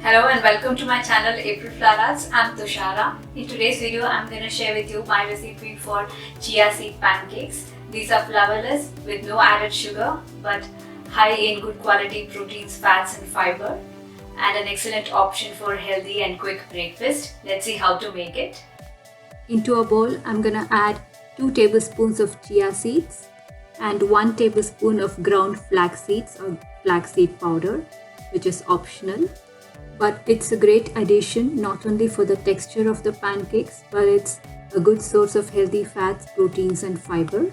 Hello and welcome to my channel April Flowers. I'm Tushara. In today's video, I'm going to share with you my recipe for chia seed pancakes. These are flourless with no added sugar but high in good quality proteins, fats and fiber, and an excellent option for healthy and quick breakfast. Let's see how to make it. Into a bowl, I'm going to add 2 tablespoons of chia seeds and 1 tablespoon of ground flax seeds or flaxseed powder, which is optional. But it's a great addition not only for the texture of the pancakes, but it's a good source of healthy fats, proteins and fiber.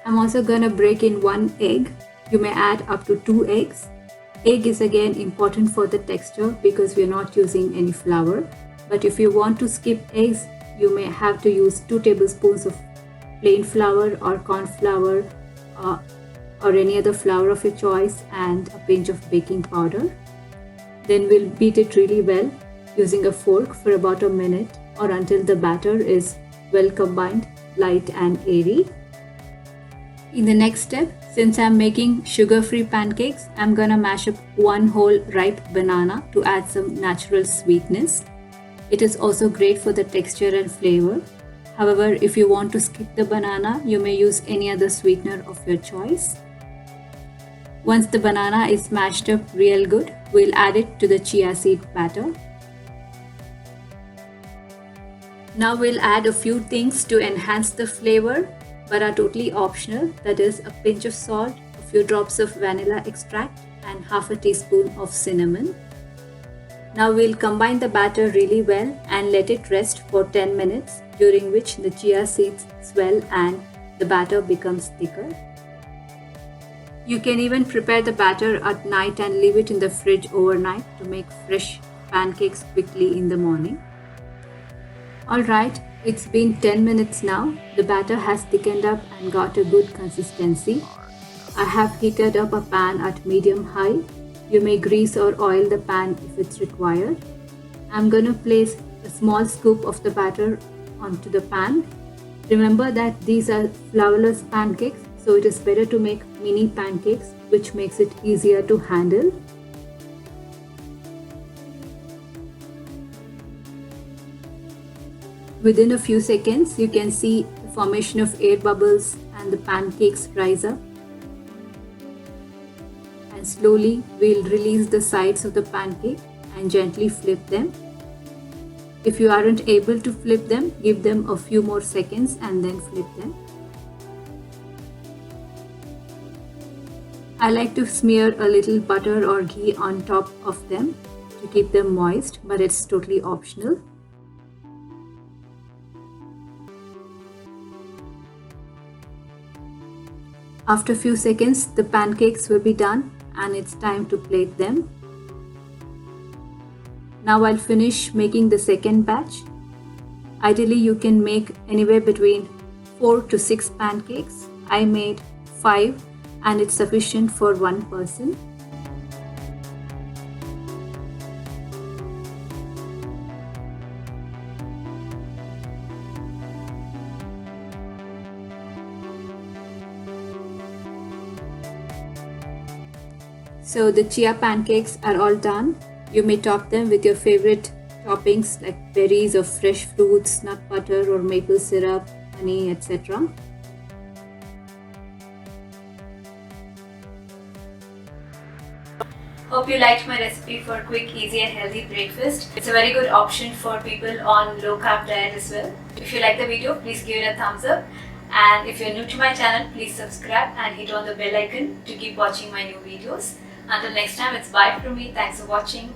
I'm also gonna break in 1 egg. You may add up to 2 eggs. Egg is again important for the texture because we're not using any flour. But if you want to skip eggs, you may have to use 2 tablespoons of plain flour or corn flour or any other flour of your choice and a pinch of baking powder. Then we'll beat it really well using a fork for about a minute or until the batter is well combined, light and airy. In the next step, since I'm making sugar-free pancakes, I'm gonna mash up 1 whole ripe banana to add some natural sweetness. It is also great for the texture and flavor. However, if you want to skip the banana, you may use any other sweetener of your choice. Once the banana is mashed up real good, we'll add it to the chia seed batter. Now we'll add a few things to enhance the flavor, but are totally optional. That is a pinch of salt, a few drops of vanilla extract and half a teaspoon of cinnamon. Now we'll combine the batter really well and let it rest for 10 minutes, during which the chia seeds swell and the batter becomes thicker. You can even prepare the batter at night and leave it in the fridge overnight to make fresh pancakes quickly in the morning. Alright, it's been 10 minutes now. The batter has thickened up and got a good consistency. I have heated up a pan at medium-high. You may grease or oil the pan if it's required. I'm going to place a small scoop of the batter onto the pan. Remember that these are flourless pancakes, so it is better to make mini pancakes, which makes it easier to handle. Within a few seconds, you can see the formation of air bubbles and the pancakes rise up. And slowly, we'll release the sides of the pancake and gently flip them. If you aren't able to flip them, give them a few more seconds and then flip them. I like to smear a little butter or ghee on top of them to keep them moist, but it's totally optional. After a few seconds, the pancakes will be done and it's time to plate them. Now I'll finish making the second batch. Ideally, you can make anywhere between 4 to 6 pancakes. I made 5. And it's sufficient for 1 person. So the chia pancakes are all done. You may top them with your favorite toppings like berries or fresh fruits, nut butter or maple syrup, honey, etc. Hope you liked my recipe for quick, easy and healthy breakfast. It's a very good option for people on low carb diet as well. If you like the video, please give it a thumbs up. And if you're new to my channel, please subscribe and hit on the bell icon to keep watching my new videos. Until next time, it's bye from me. Thanks for watching.